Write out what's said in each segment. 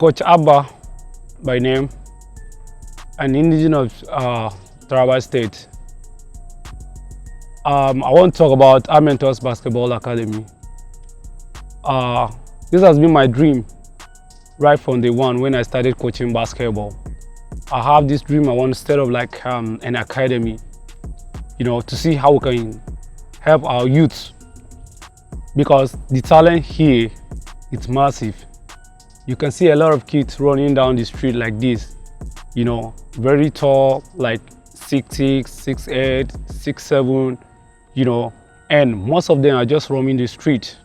Coach Abba by name, an indigenous of Taraba State. I want to talk about Ahmentors Basketball Academy. This has been my dream right from day one when I started coaching basketball. I have this dream. I want to set up like an academy, to see how we can help our youth, because the talent here is massive. You can see a lot of kids running down the street like this, very tall, like 6'6", 6'8", 6'7", and most of them are just roaming the street,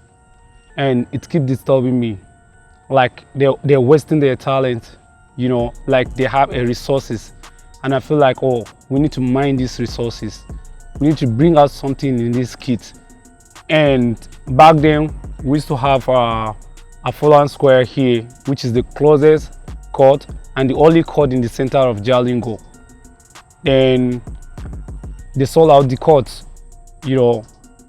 and it keeps disturbing me. Like they're wasting their talent, like they have a resources, and I feel like, oh, we need to mine these resources. We need to bring out something in these kids. And back then, we used to have a Full Square here, which is the closest court and the only court in the center of Jalingo. Then they sold out the courts.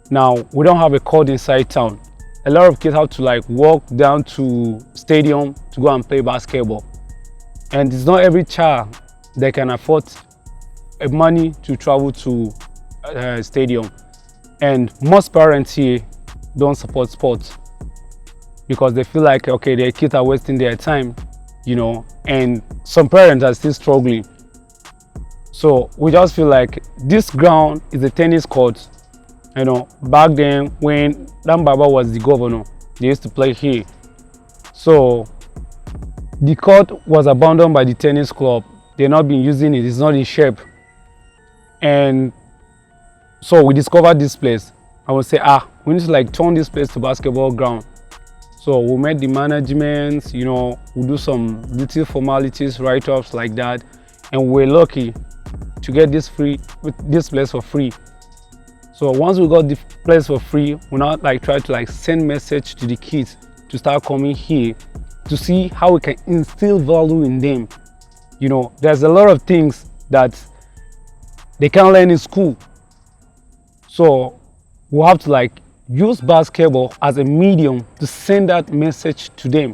Now we don't have a court inside town. A lot of kids have to like walk down to stadium to go and play basketball, and it's not every child that can afford money to travel to stadium. And most parents here don't support sports because they feel like, okay, their kids are wasting their time, and some parents are still struggling. So we just feel like this ground is a tennis court. Back then when Baba was the governor, they used to play here. So the court was abandoned by the tennis club. They've not been using it. It's not in shape. And so we discovered this place. I would say, we need to like turn this place to basketball ground. So we met the management, we do some little formalities, write-ups like that, and we're lucky to get this place for free. So once we got the place for free, we now like try to like send message to the kids to start coming here to see how we can instill value in them. There's a lot of things that they can't learn in school. So we have to like use basketball as a medium to send that message to them.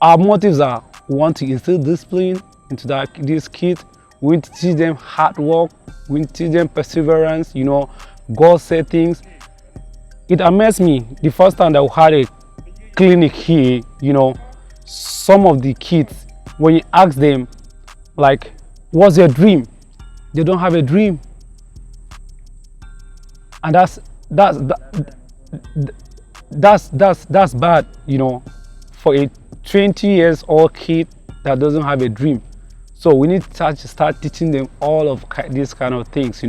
Our motives are, we want to instill discipline into these kids. We want to teach them hard work. We want to teach them perseverance, goal settings. It amazed me the first time that we had a clinic here, some of the kids, when you ask them, like, what's your dream? They don't have a dream. And that's bad, for a 20-year-old kid that doesn't have a dream. So we need to start teaching them all of these kind of things,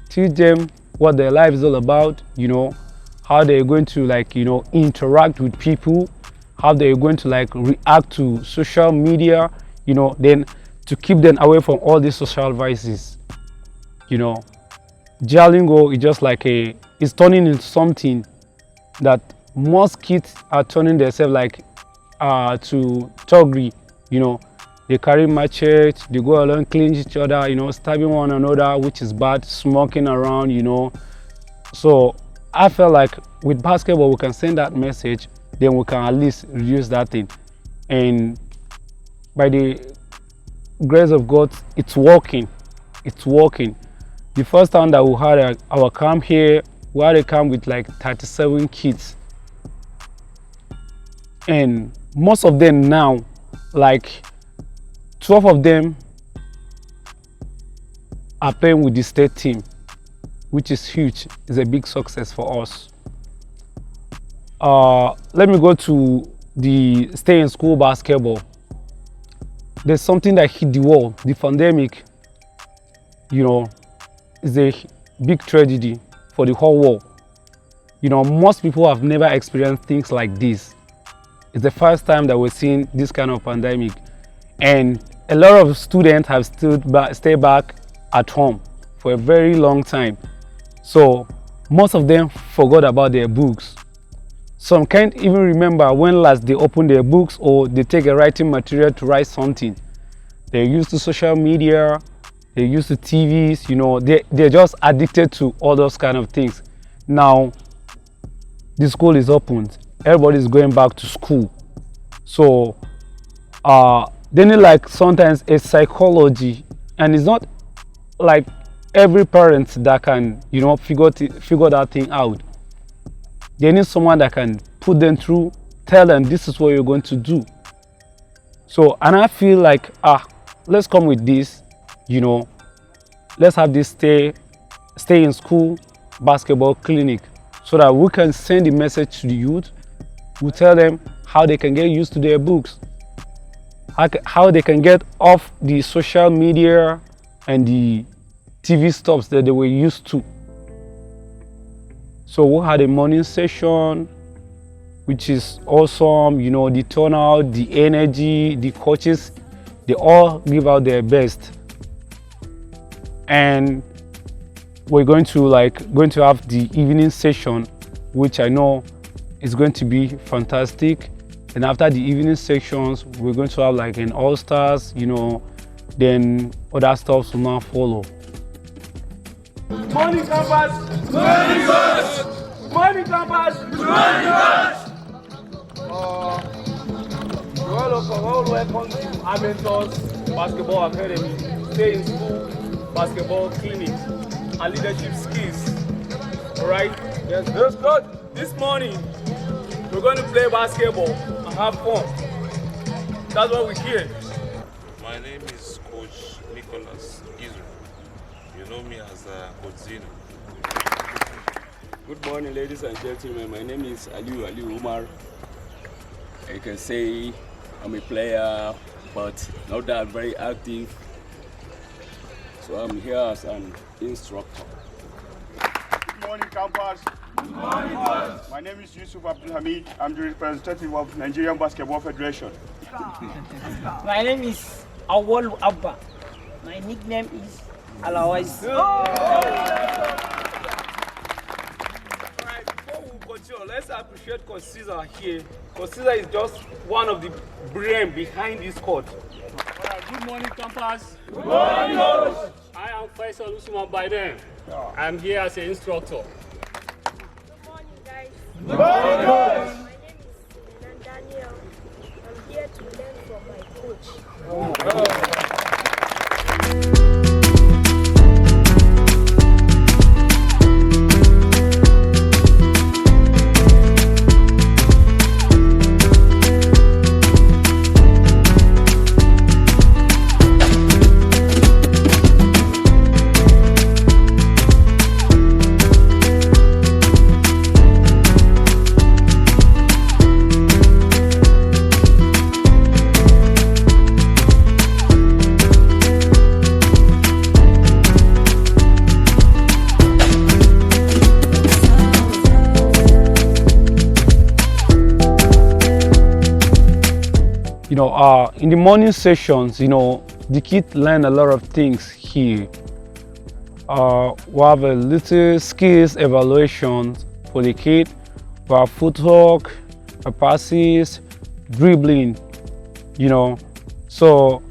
teach them what their life is all about, how they're going to like, interact with people, how they're going to like react to social media, then to keep them away from all these social vices. Jalingo is just like it's turning into something that most kids are turning themselves like to thuggery. They carry machetes, they go along, clinch each other, stabbing one another, which is bad, smoking around, So I felt like with basketball, we can send that message, then we can at least reduce that thing. And by the grace of God, it's working. It's working. The first time that we had our camp here, we had a camp with like 37 kids. And most of them now, like 12 of them are playing with the state team, which is huge. It's a big success for us. Let me go to the stay in school basketball. There's something that hit the wall. The pandemic, is a big tragedy for the whole world. Most people have never experienced things like this. It's the first time that we're seeing this kind of pandemic. And a lot of students have stayed back at home for a very long time. So most of them forgot about their books. Some can't even remember when last they opened their books or they take a writing material to write something. They're used to social media, they're used to TVs, they're just addicted to all those kind of things. Now, the school is opened. Everybody's going back to school. So they need like sometimes a psychology, and it's not like every parent that can figure that thing out. They need someone that can put them through, tell them this is what you're going to do. So, and I feel like let's come with this, let's have this stay in school basketball clinic, so that we can send the message to the youth. We tell them how they can get used to their books, how they can get off the social media and the TV stuffs that they were used to. So we had a morning session, which is awesome. The turnout, the energy, the coaches, they all give out their best. And we're going to have the evening session, which I know is going to be fantastic. And after the evening sections, we're going to have like an all-stars, then other stuff will now follow. Morning campus! Morning campus! Morning campus! Morning campus! Welcome to Ahmentors Basketball Academy, Stay in School Basketball Clinic, and Leadership Skills. Alright? Yes, that's good. This morning, we're going to play basketball and have fun. That's what we're here. My name is Coach Nicholas Gizu. You know me as Coach Zino. Good morning, ladies and gentlemen. My name is Ali Umar. You can say I'm a player, but not that very active. So I'm here as an instructor. Good morning, campus. Good morning, boss. My name is Yusuf Abdul Hamid. I'm the representative of Nigerian Basketball Federation. My name is Awol Abba. My nickname is Alawais. Alright, before we continue, let's appreciate Coach Caesar here. Coach Caesar is just one of the brain behind this court. Alright, good morning, campus. Good morning, coach. I am Faisal Usman by name. I'm here as an instructor. Good morning, guys. Good morning, coach. My name is Sinan Daniel. I'm here to learn from my coach. In the morning sessions, the kids learn a lot of things here. We have a little skills evaluation for the kid. We have footwork, passes, dribbling, So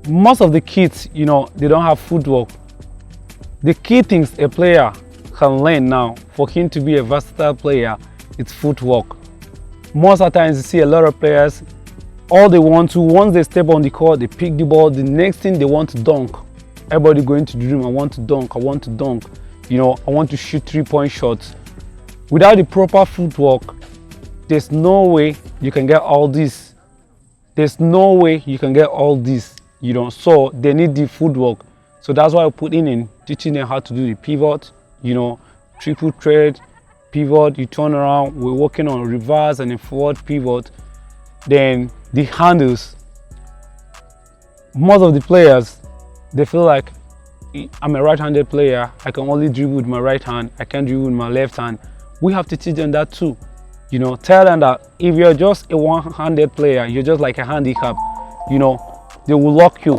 most of the kids, they don't have footwork. The key things a player can learn now for him to be a versatile player, it's footwork. Most of the times you see a lot of players, all they want to, once they step on the court, they pick the ball, the next thing they want to dunk. Everybody going to dream, I want to dunk, I want to dunk. I want to shoot 3-point shots. Without the proper footwork, there's no way you can get all this. There's no way you can get all this, So they need the footwork. So that's why I put in teaching them how to do the pivot, triple thread, pivot, you turn around. We're working on reverse and a forward pivot. Then the handles, most of the players, they feel like I'm a right-handed player, I can only dribble with my right hand, I can't dribble with my left hand. We have to teach them that too. Tell them that if you're just a one-handed player, you're just like a handicap, they will lock you.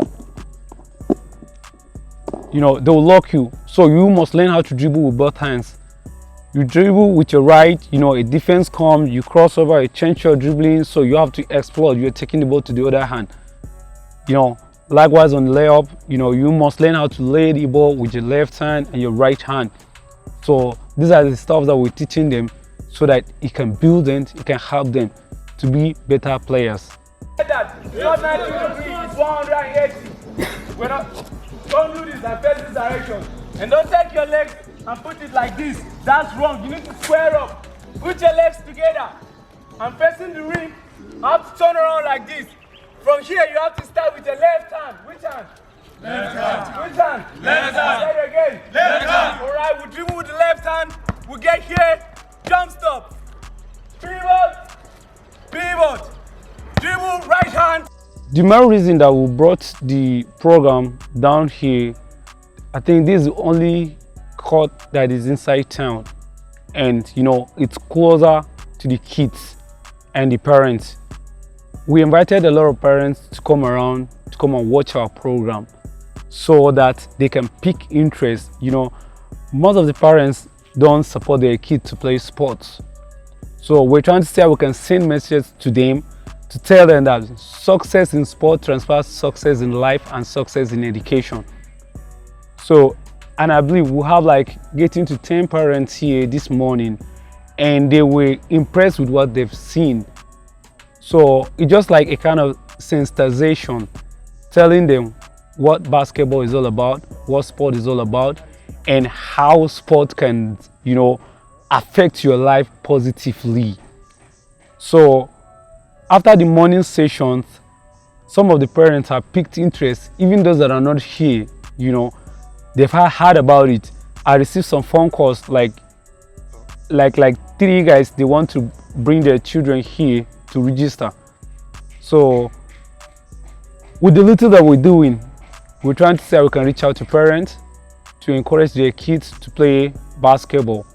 They will lock you. So you must learn how to dribble with both hands. You dribble with your right, a defense comes, you cross over, you change your dribbling, so you have to explode. You're taking the ball to the other hand. Likewise on the layup, you must learn how to lay the ball with your left hand and your right hand. So these are the stuff that we're teaching them so that it can build them, it can help them. to be better players. That it's not 90 degrees, it's 180. We're not, don't do this and face this direction. And don't take your legs and put it like this. That's wrong. You need to square up. Put your legs together. I'm facing the ring. I have to turn around like this. From here, you have to start with your left hand. Which hand? Left hand. Which hand? Left hand. Say it again. Left hand. All right, we dribble with the left hand. We get here. Jump stop. Pivot. Pivot. Dribble, right hand. The main reason that we brought the program down here, I think this is the only court that is inside town, and you know, it's closer to the kids and the parents. We invited a lot of parents to come around to come and watch our program so that they can pick interest. You know, most of the parents don't support their kids to play sports, so we're trying to see how we can send messages to them to tell them that success in sport transfers success in life and success in education. So, and I believe we have like getting to 10 parents here this morning, and they were impressed with what they've seen. So it's just like a kind of sensitization, telling them what basketball is all about, what sport is all about, and how sport can, you know, affect your life positively. So after the morning sessions, some of the parents have picked interest, even those that are not here, you know, they've heard about it. I received some phone calls like 3 guys, they want to bring their children here to register. So with the little that we're doing, we're trying to see how we can reach out to parents to encourage their kids to play basketball.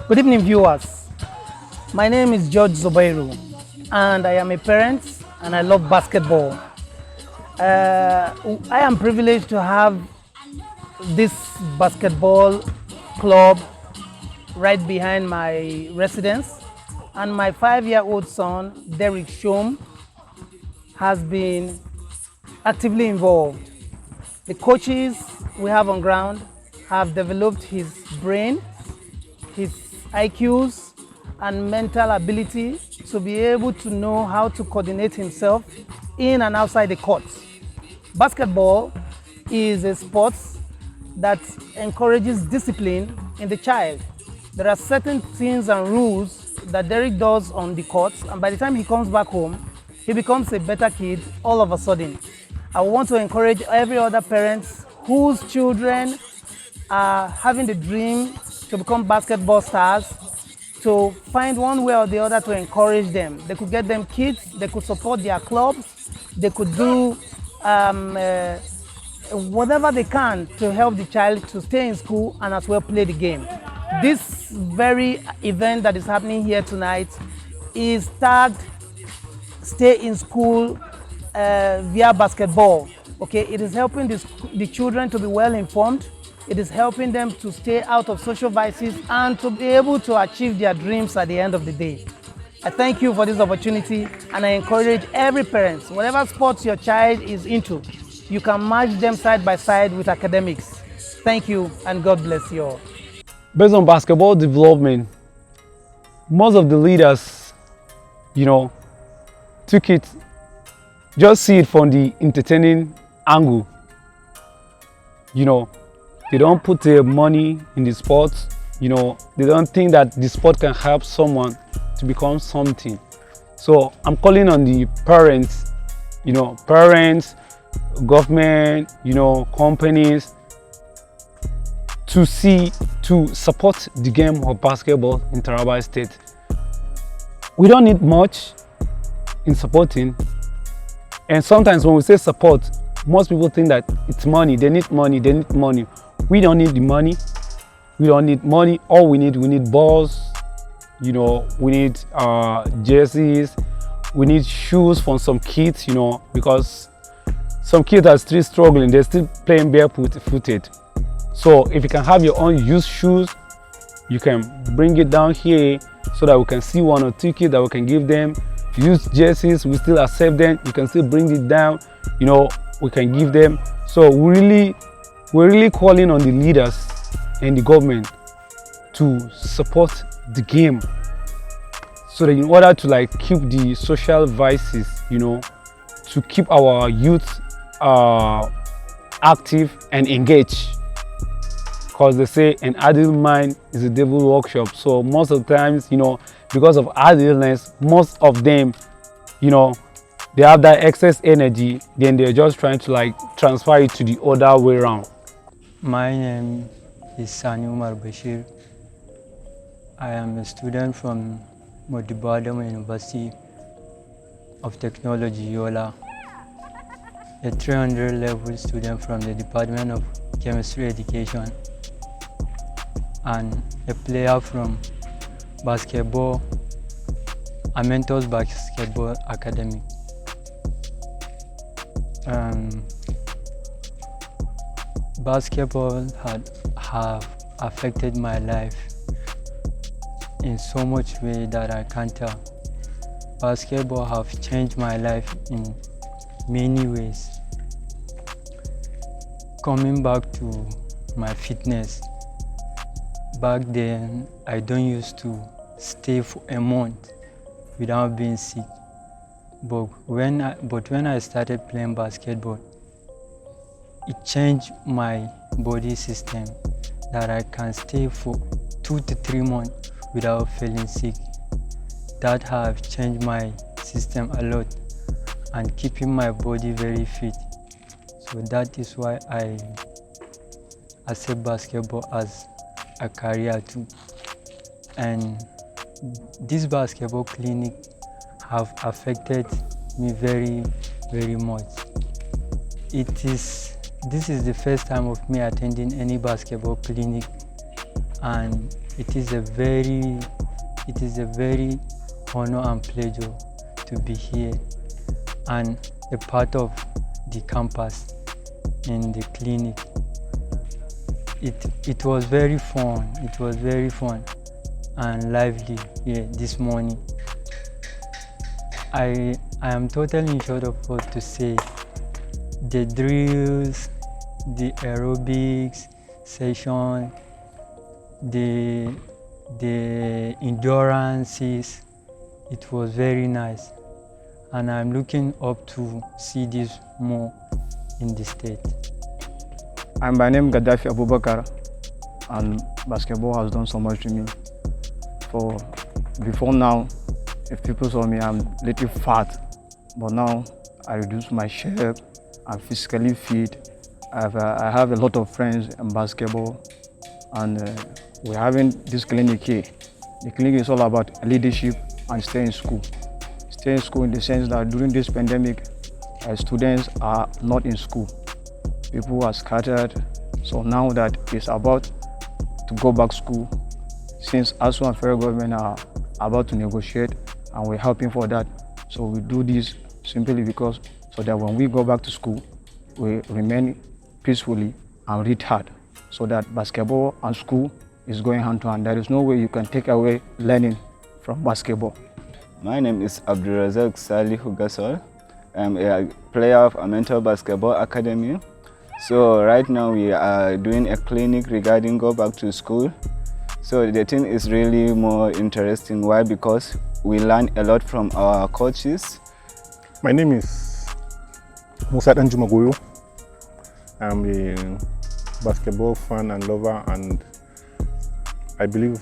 Good evening, viewers. My name is George Zobairu, and I am a parent and I love basketball. I am privileged to have this basketball club right behind my residence, and my 5-year-old son, Derek Shom, has been actively involved. The coaches we have on ground have developed his brain, his IQs and mental ability to be able to know how to coordinate himself in and outside the court. Basketball is a sport that encourages discipline in the child. There are certain things and rules that Derek does on the court, and by the time he comes back home, he becomes a better kid all of a sudden. I want to encourage every other parent whose children are having the dream to become basketball stars to find one way or the other to encourage them. They could get them kits, they could support their clubs, they could do whatever they can to help the child to stay in school and as well play the game. This very event that is happening here tonight is tagged Stay in School via basketball. Okay, it is helping the children to be well informed. It is helping them to stay out of social vices and to be able to achieve their dreams at the end of the day. I thank you for this opportunity, and I encourage every parent, whatever sports your child is into, you can match them side by side with academics. Thank you, and God bless you all. Based on basketball development, most of the leaders, you know, took it, just see it from the entertaining angle. You know, they don't put their money in the sport. You know, they don't think that the sport can help someone to become something. So I'm calling on the parents, you know, government, you know, companies to support the game of basketball in Taraba State. We don't need much in supporting. And sometimes when we say support, most people think that it's money. They need money. They need money. We don't need the money. We don't need money. All we need balls. You know, we need jerseys. We need shoes from some kids. You know, because some kids are still struggling. They're still playing barefooted. So if you can have your own used shoes, you can bring it down here so that we can see 1 or 2 kids that we can give them. Used jerseys, we still accept them. You can still bring it down. You know, we can give them. So we're really calling on the leaders and the government to support the game, so that in order to like keep the social vices, you know, to keep our youth active and engaged. Because they say an idle mind is a devil's workshop. So most of the times, you know, because of idleness, most of them, you know, they have that excess energy, then they're just trying to like transfer it to the other way around. My name is Sani Umar Bashir. I am a student from Modibadam University of Technology, Yola, a 300 level student from the Department of Chemistry Education, and a player from basketball, Ahmentors Basketball Academy. Basketball have affected my life in so much way that I can't tell. Basketball have changed my life in many ways. Coming back to my fitness, back then I don't used to stay for a month without being sick. But when I started playing basketball, it changed my body system that I can stay for 2 to 3 months without feeling sick. That have changed my system a lot and keeping my body very fit. So that is why I accept basketball as a career too. And this basketball clinic have affected me very, very much. This is the first time of me attending any basketball clinic, and it is a very honor and pleasure to be here and a part of the campus in the clinic. It was very fun. It was very fun and lively here this morning. I am totally short of words to say the drills, the aerobics session, the endurances. It was very nice, and I'm looking up to see this more in the state. I'm by name Gaddafi Abubakar, and basketball has done so much to me. Before now, if people saw me, I'm a little fat, but now I reduced my shape. I'm physically fit. I have a lot of friends in basketball, and we're having this clinic here. The clinic is all about leadership and stay in school. Stay in school in the sense that during this pandemic, students are not in school. People are scattered. So now that it's about to go back to school, since ASU and federal government are about to negotiate, and we're helping for that. So we do this simply because so that when we go back to school, we remain peacefully and read hard, so that basketball and school is going hand to hand. There is no way you can take away learning from basketball. My name is Abdulrazak Salihu Gasol. I'm a player of Ahmentors Basketball Academy. So right now we are doing a clinic regarding go back to school. So the thing is really more interesting. Why? Because we learn a lot from our coaches. My name is Musa Danjumagoyo. I'm a basketball fan and lover, and I believe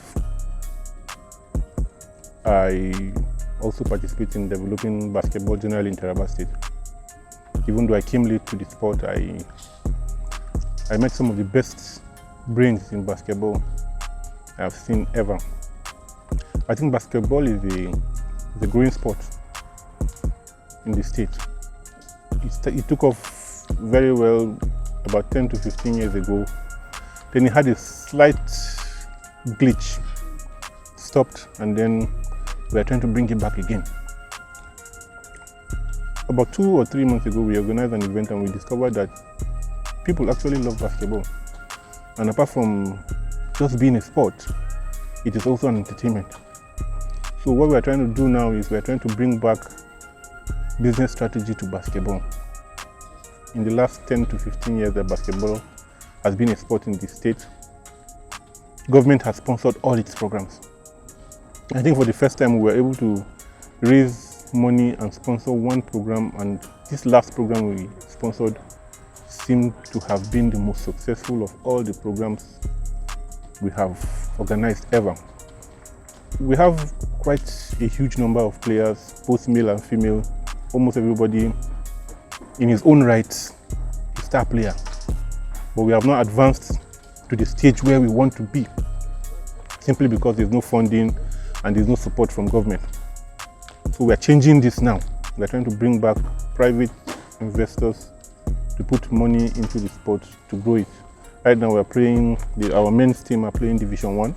I also participate in developing basketball generally in Taraba State. Even though I came late to the sport, I met some of the best brains in basketball I've seen ever. I think basketball is a growing sport in the state. it took off very well about 10 to 15 years ago. Then it had a slight glitch, stopped, and then we are trying to bring it back again. About 2 or 3 months ago, we organized an event and we discovered that people actually love basketball. And apart from just being a sport, it is also an entertainment. So what we are trying to do now is we are trying to bring back business strategy to basketball. In the last 10 to 15 years that basketball has been a sport in the state, government has sponsored all its programs. I think for the first time we were able to raise money and sponsor one program, and this last program we sponsored seemed to have been the most successful of all the programs we have organized ever. We have quite a huge number of players, both male and female. Almost everybody in his own right is a star player. But we have not advanced to the stage where we want to be, simply because there's no funding and there's no support from government. So we are changing this now. We are trying to bring back private investors to put money into the sport to grow it. Right now we are playing, our men's team are playing Division 1,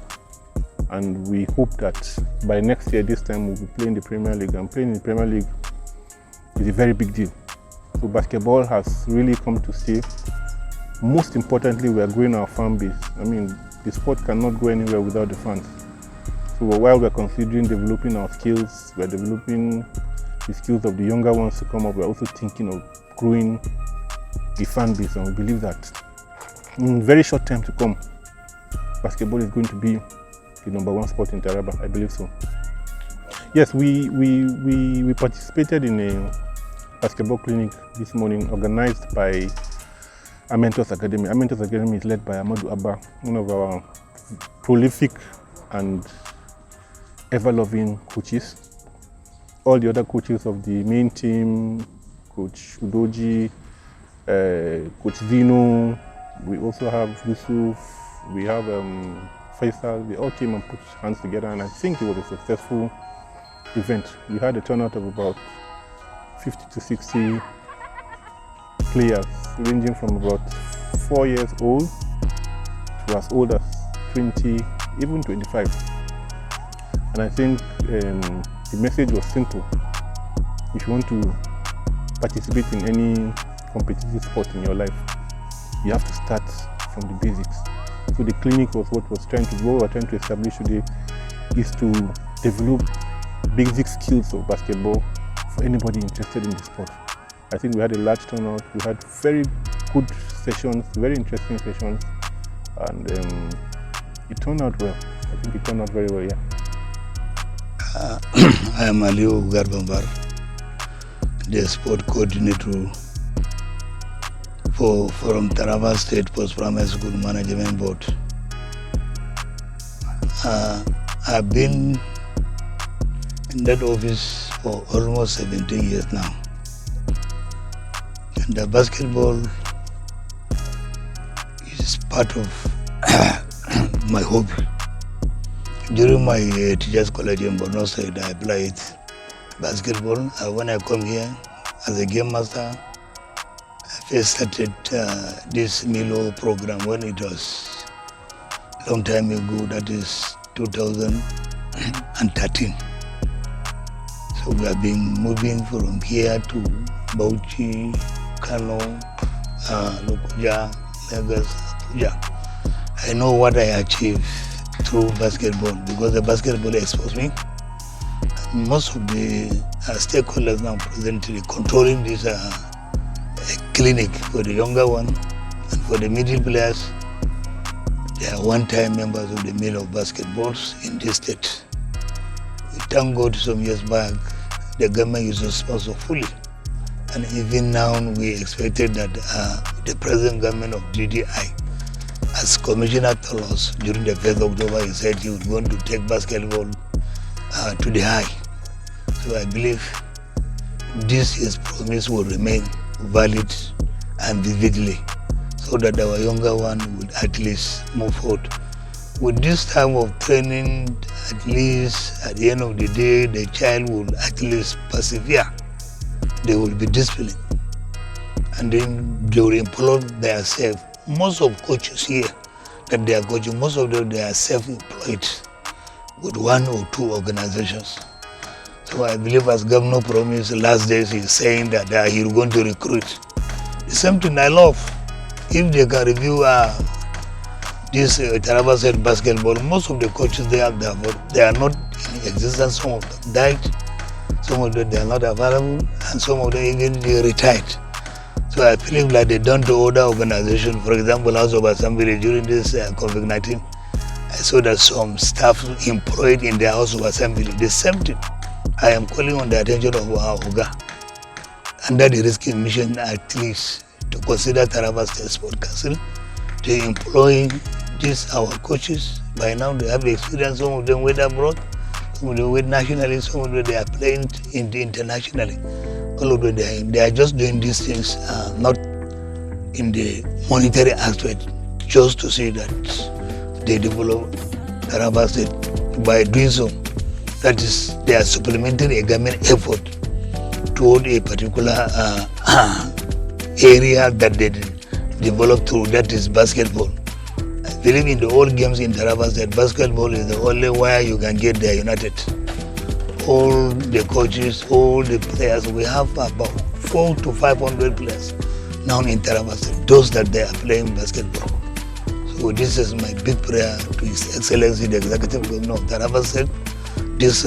and we hope that by next year this time we'll be playing the Premier League, and playing in the Premier League is a very big deal. So basketball has really come to stay. Most importantly, we are growing our fan base. I mean, the sport cannot go anywhere without the fans. So while we're considering developing our skills, we're developing the skills of the younger ones to come up, we're also thinking of growing the fan base, and we believe that in very short time to come, basketball is going to be the #1 sport in Taraba. I believe so. Yes, we participated in a basketball clinic this morning organized by Ahmentors Academy. Ahmentors Academy is led by Amadou Abba, one of our prolific and ever-loving coaches. All the other coaches of the main team, Coach Udoji, Coach Zino, we also have Yusuf, we have Faisal. They all came and put hands together, and I think it was a successful event. We had a turnout of about 50 to 60 players, ranging from about 4 years old to as old as 20, even 25. And I think the message was simple. If you want to participate in any competitive sport in your life, you have to start from the basics. So the clinic was what was trying to go, or trying to establish today, is to develop basic skills of basketball for anybody interested in the sport. I think we had a large turnout. We had very good sessions, very interesting sessions, and it turned out well. I think it turned out very well, yeah. I am Aliu Garbambar, the sport coordinator from Taraba State Post-Primary School Management Board. I've been in that office for almost 17 years now. And the basketball is part of my hobby. During my teachers college in Borno State, I played basketball. When I come here as a game master, I first started this Milo program when it was a long time ago, that is 2013. So we have been moving from here to Bauchi, Kano, Lokoja, Lagos, Abuja. I know what I achieved through basketball, because the basketball exposed me. And most of the stakeholders now presently controlling this clinic for the younger one and for the middle players. They are one-time members of the Mill of Basketballs in this state. We thank God some years back, the government used to sponsor fully. And even now, we expected that the present government of DDI, as Commissioner told us during the 1st of October, he said he was going to take basketball to the high. So I believe this his promise will remain valid and vividly, so that our younger one would at least move forward. With this type of training, at least at the end of the day, the child will at least persevere. They will be disciplined. and then they will employ themselves. Most of coaches here that they are coaching, most of them they are self-employed with one or two organizations. So I believe as Governor promised last days, he's saying that he's going to recruit. The same thing I love. If they can review this Taraba State basketball, most of the coaches they are not in existence. Some of them died, some of them they are not available, and some of them even they retired. So I believe like they done to other organizations. For example, House of Assembly during this COVID-19, I saw that some staff employed in the House of Assembly. The same thing. I am calling on the attention of our Oga under the rescue mission at least to consider Taraba State Sport Council to employ these our coaches. By now they have the experience. Some of them went abroad, some of them went nationally, some of them they are playing internationally. All of them they are just doing these things not in the monetary aspect, just to see that they develop Taraba State. By doing so, that is, they are supplementing a government effort toward a particular area that they develop through, that is basketball. I believe in the old games in Taraba State, basketball is the only way you can get there united. All the coaches, all the players, we have about 400 to 500 players now in Taraba State, those that they are playing basketball. So this is my big prayer to His Excellency, the Executive Governor of Taraba State, this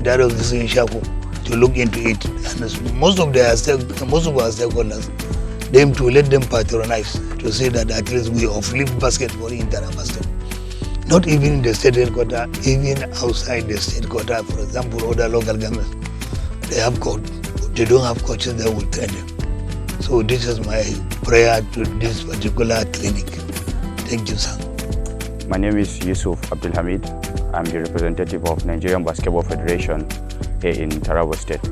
that of this Shaku, to look into it. And most of our stakeholders, them to let them patronize, to say that at least we uplift basketball in Taraba State. Not even in the state headquarters, even outside the state headquarters, for example, other local governments, they have coach, they don't have coaches that will train them. So this is my prayer to this particular clinic. Thank you, sir. My name is Yusuf Abdul Hamid. I'm the representative of Nigerian Basketball Federation here in Taraba State.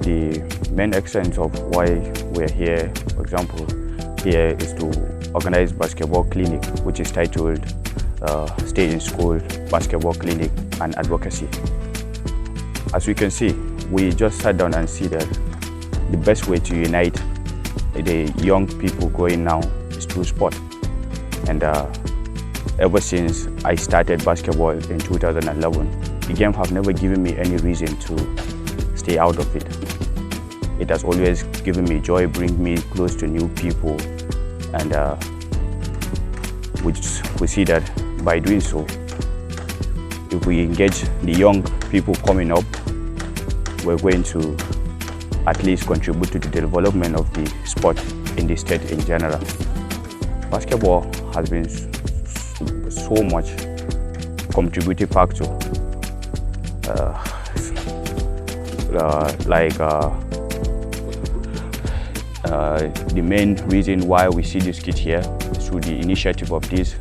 The main essence of why we're here, for example, here is to organize basketball clinic, which is titled Stay in School Basketball Clinic and Advocacy. As we can see, we just sat down and see that the best way to unite the young people growing now is through sport. And ever since I started basketball in 2011, the game have never given me any reason to stay out of it. It has always given me joy, bring me close to new people, and we see that by doing so, if we engage the young people coming up, we're going to at least contribute to the development of the sport in the state in general. Basketball has been so much contributing factor, the main reason why we see this kit here is through the initiative of this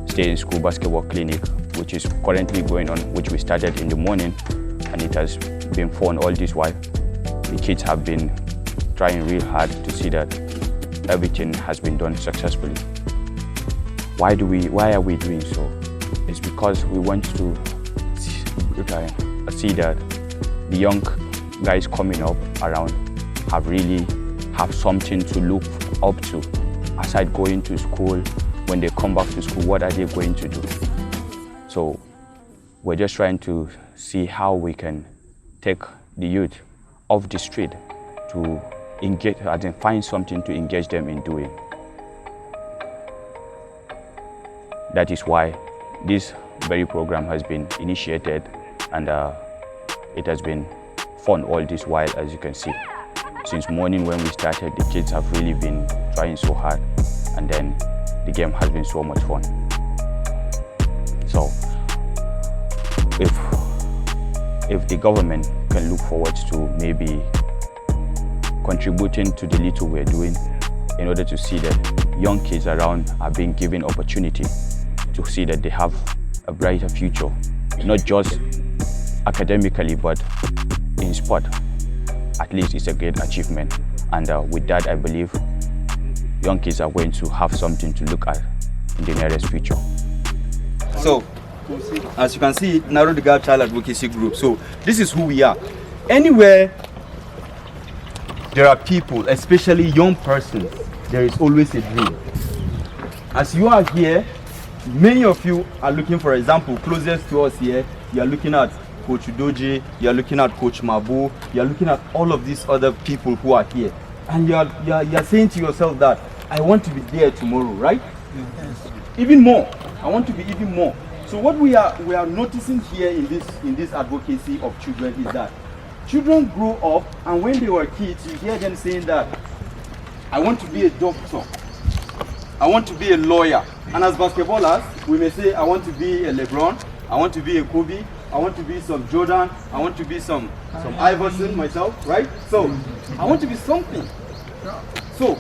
Stay in School Basketball Clinic, which is currently going on, which we started in the morning, and it has been fun all this while. The kids have been trying real hard to see that everything has been done successfully. Why are we doing so? It's because we want to see that the young guys coming up around have something to look up to. Aside going to school, when they come back to school, what are they going to do? So we're just trying to see how we can take the youth off the street to engage, and find something to engage them in doing. That is why this very program has been initiated, and it has been fun all this while, as you can see. Since morning when we started, the kids have really been trying so hard, and then the game has been so much fun. So if the government can look forward to maybe contributing to the little we're doing in order to see that young kids around are being given opportunity to see that they have a brighter future, not just academically, but in sport. At least it's a great achievement. And with that, I believe young kids are going to have something to look at in the nearest future. So, as you can see, Narrow the Gap Child Advocacy Group. So, this is who we are. Anywhere there are people, especially young persons, there is always a dream. As you are here, many of you are looking, for example, closest to us here, you are looking at Coach Udoji, you are looking at Coach Mabu, you are looking at all of these other people who are here. And you are saying to yourself that, I want to be there tomorrow, right? Yes. Even more. I want to be even more. So what we are noticing here in this advocacy of children is that children grow up, and when they were kids, you hear them saying that, I want to be a doctor, I want to be a lawyer. And as basketballers, we may say, I want to be a LeBron, I want to be a Kobe, I want to be some Jordan, I want to be some Iverson myself, right? So, I want to be something. So,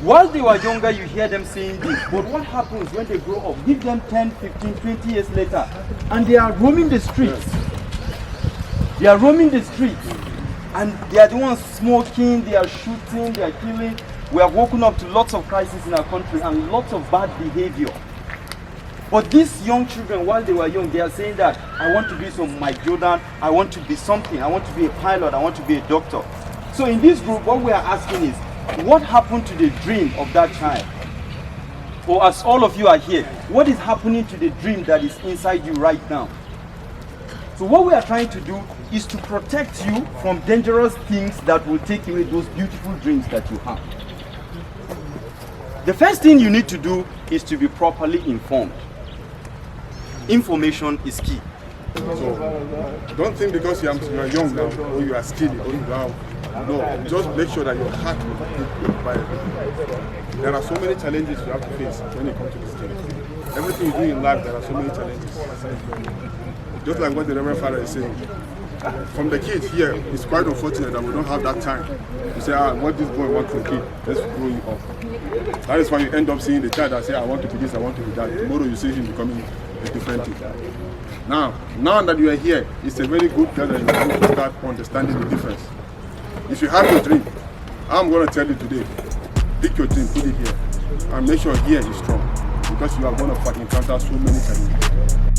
while they were younger, you hear them saying this, but what happens when they grow up? Give them 10, 15, 20 years later, and they are roaming the streets. They are roaming the streets, and they are the ones smoking, they are shooting, they are killing. We have woken up to lots of crises in our country and lots of bad behavior. But these young children, while they were young, they are saying that, I want to be some Mike Jordan, I want to be something, I want to be a pilot, I want to be a doctor. So in this group, what we are asking is, what happened to the dream of that child? Or as all of you are here, what is happening to the dream that is inside you right now? So what we are trying to do is to protect you from dangerous things that will take away those beautiful dreams that you have. The first thing you need to do is to be properly informed. Information is key. So, don't think because you are young now, or you are skilled, or you have, no, just make sure that your heart will be inspired. There are so many challenges you have to face when it comes to this thing. Everything you do in life, there are so many challenges. Just like what the Reverend Father is saying. From the kids here, it's quite unfortunate that we don't have that time to say, what this boy wants from kid, let's grow him up. That is why you end up seeing the child that say, I want to be this, I want to be that. Tomorrow you see him becoming a different thing. Now that you are here, it's a very good time that you are going to start understanding the difference. If you have your dream, I'm going to tell you today, pick your dream, put it here, and make sure here is strong, because you are going to encounter so many challenges.